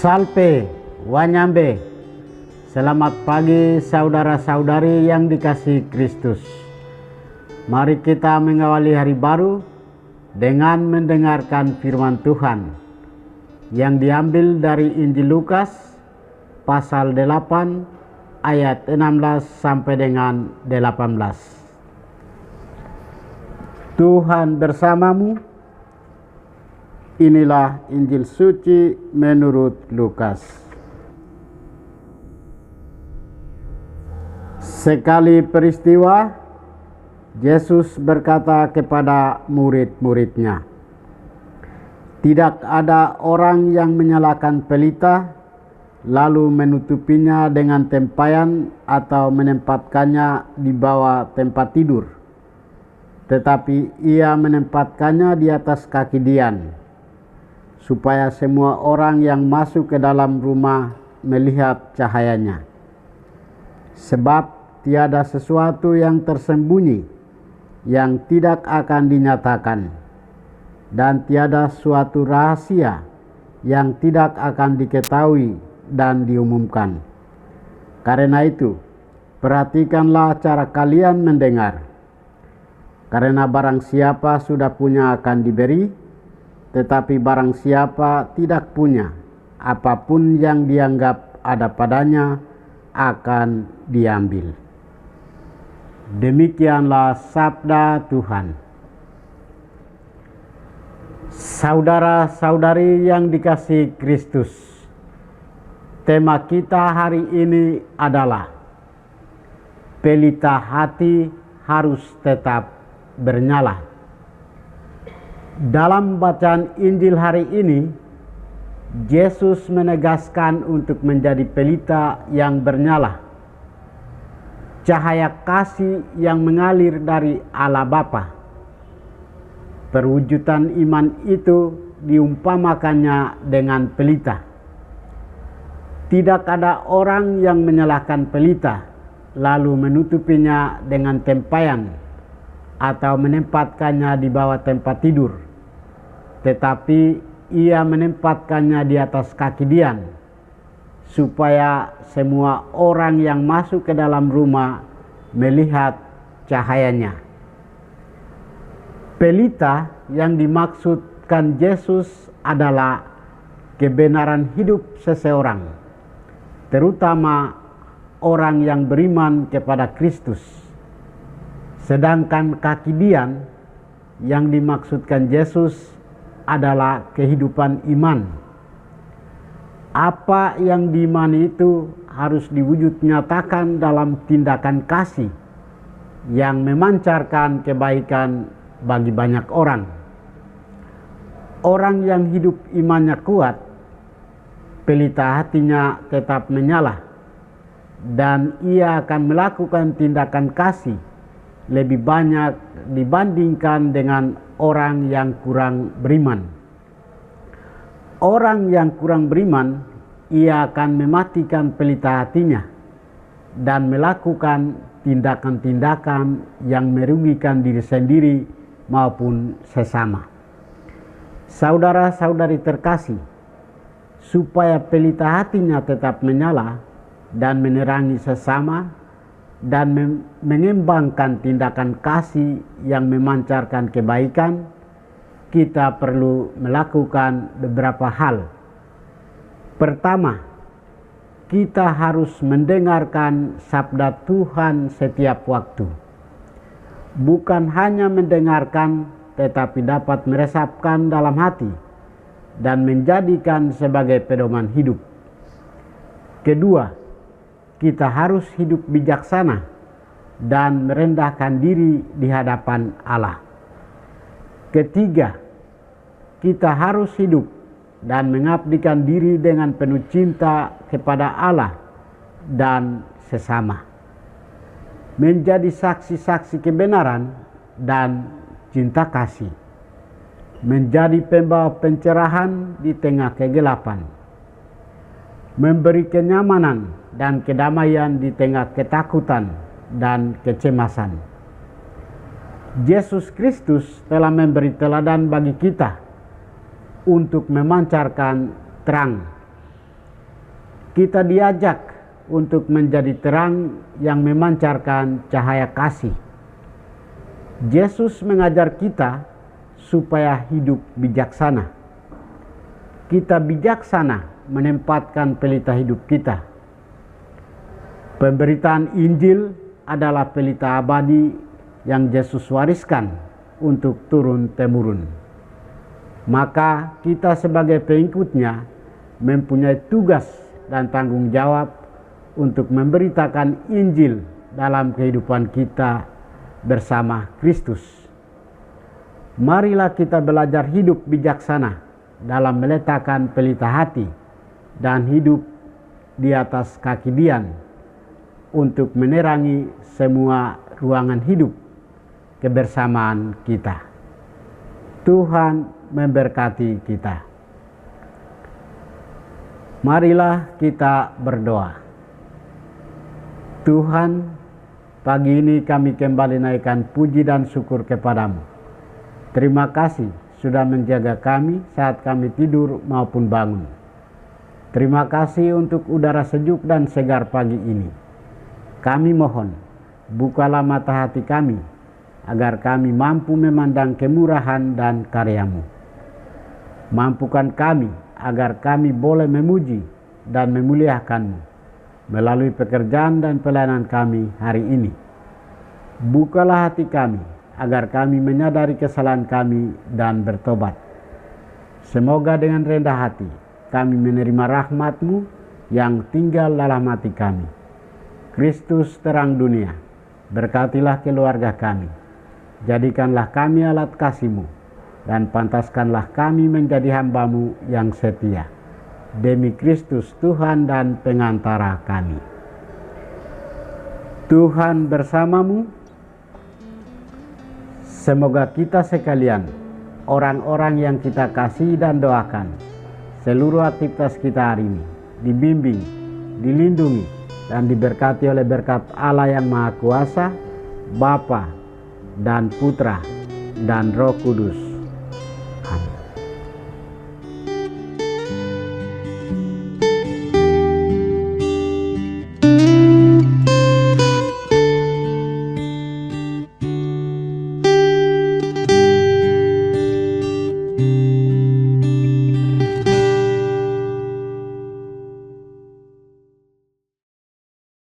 Salpe, Wanyambe. Selamat pagi saudara-saudari yang dikasihi Kristus. Mari kita mengawali hari baru dengan mendengarkan firman Tuhan yang diambil dari Injil Lukas pasal 8 ayat 16 sampai dengan 18. Tuhan bersamamu. Inilah Injil suci menurut Lukas. Sekali peristiwa, Yesus berkata kepada murid-muridnya, "Tidak ada orang yang menyalakan pelita, lalu menutupinya dengan tempayan atau menempatkannya di bawah tempat tidur. Tetapi ia menempatkannya di atas kaki dian, supaya semua orang yang masuk ke dalam rumah melihat cahayanya. Sebab tiada sesuatu yang tersembunyi yang tidak akan dinyatakan, dan tiada suatu rahasia yang tidak akan diketahui dan diumumkan. Karena itu, perhatikanlah cara kalian mendengar. Karena barang siapa sudah punya akan diberi, tetapi barang siapa tidak punya, apapun yang dianggap ada padanya akan diambil." Demikianlah sabda Tuhan. Saudara-saudari yang dikasihi Kristus, tema kita hari ini adalah pelita hati harus tetap bernyala. Dalam bacaan Injil hari ini, Yesus menegaskan untuk menjadi pelita yang bernyala. Cahaya kasih yang mengalir dari Allah Bapa. Perwujudan iman itu diumpamakannya dengan pelita. Tidak ada orang yang menyalakan pelita lalu menutupinya dengan tempayan atau menempatkannya di bawah tempat tidur, tetapi ia menempatkannya di atas kaki dian, supaya semua orang yang masuk ke dalam rumah melihat cahayanya. Pelita yang dimaksudkan Yesus adalah kebenaran hidup seseorang, terutama orang yang beriman kepada Kristus. Sedangkan kaki dian yang dimaksudkan Yesus adalah kehidupan iman. Apa yang diimani itu harus diwujud nyatakan dalam tindakan kasih yang memancarkan kebaikan bagi banyak orang. Orang yang hidup imannya kuat, pelita hatinya tetap menyala, dan ia akan melakukan tindakan kasih lebih banyak dibandingkan dengan orang yang kurang beriman. Orang yang kurang beriman, ia akan mematikan pelita hatinya dan melakukan tindakan-tindakan yang merugikan diri sendiri maupun sesama. Saudara-saudari terkasih, supaya pelita hatinya tetap menyala dan menerangi sesama dan mengembangkan tindakan kasih yang memancarkan kebaikan, kita perlu melakukan beberapa hal. Pertama, kita harus mendengarkan sabda Tuhan setiap waktu. Bukan hanya mendengarkan, tetapi dapat meresapkan dalam hati dan menjadikan sebagai pedoman hidup. Kedua, kita harus hidup bijaksana dan merendahkan diri di hadapan Allah. Ketiga, kita harus hidup dan mengabdikan diri dengan penuh cinta kepada Allah dan sesama. Menjadi saksi-saksi kebenaran dan cinta kasih. Menjadi pembawa pencerahan di tengah kegelapan. Memberi kenyamanan dan kedamaian di tengah ketakutan dan kecemasan. Yesus Kristus telah memberi teladan bagi kita untuk memancarkan terang Kita diajak untuk menjadi terang yang memancarkan cahaya kasih. Yesus mengajar kita supaya hidup bijaksana. Kita bijaksana menempatkan pelita hidup kita. Pemberitaan Injil adalah pelita abadi yang Yesus wariskan untuk turun-temurun. Maka kita sebagai pengikutnya mempunyai tugas dan tanggung jawab untuk memberitakan Injil dalam kehidupan kita bersama Kristus. Marilah kita belajar hidup bijaksana dalam meletakkan pelita hati dan hidup di atas kaki dian untuk menerangi semua ruangan hidup kebersamaan kita. Tuhan memberkati kita. Marilah kita berdoa. Tuhan, pagi ini kami kembali naikkan puji dan syukur kepadamu. Terima kasih sudah menjaga kami saat kami tidur maupun bangun. Terima kasih untuk udara sejuk dan segar pagi ini. Kami mohon, bukalah mata hati kami, agar kami mampu memandang kemurahan dan karya-Mu. Mampukan kami, agar kami boleh memuji dan memuliakan-Mu melalui pekerjaan dan pelayanan kami hari ini. Bukalah hati kami, agar kami menyadari kesalahan kami dan bertobat. Semoga dengan rendah hati, kami menerima rahmat-Mu yang tinggal dalam hati kami. Kristus terang dunia, berkatilah keluarga kami. Jadikanlah kami alat kasih-Mu, dan pantaskanlah kami menjadi hamba-Mu yang setia. Demi Kristus Tuhan dan pengantara kami. Tuhan bersamamu. Semoga kita sekalian, orang-orang yang kita kasih dan doakan, seluruh aktivitas kita hari ini dibimbing, dilindungi, dan diberkati oleh berkat Allah yang Maha Kuasa, Bapa dan Putra dan Roh Kudus.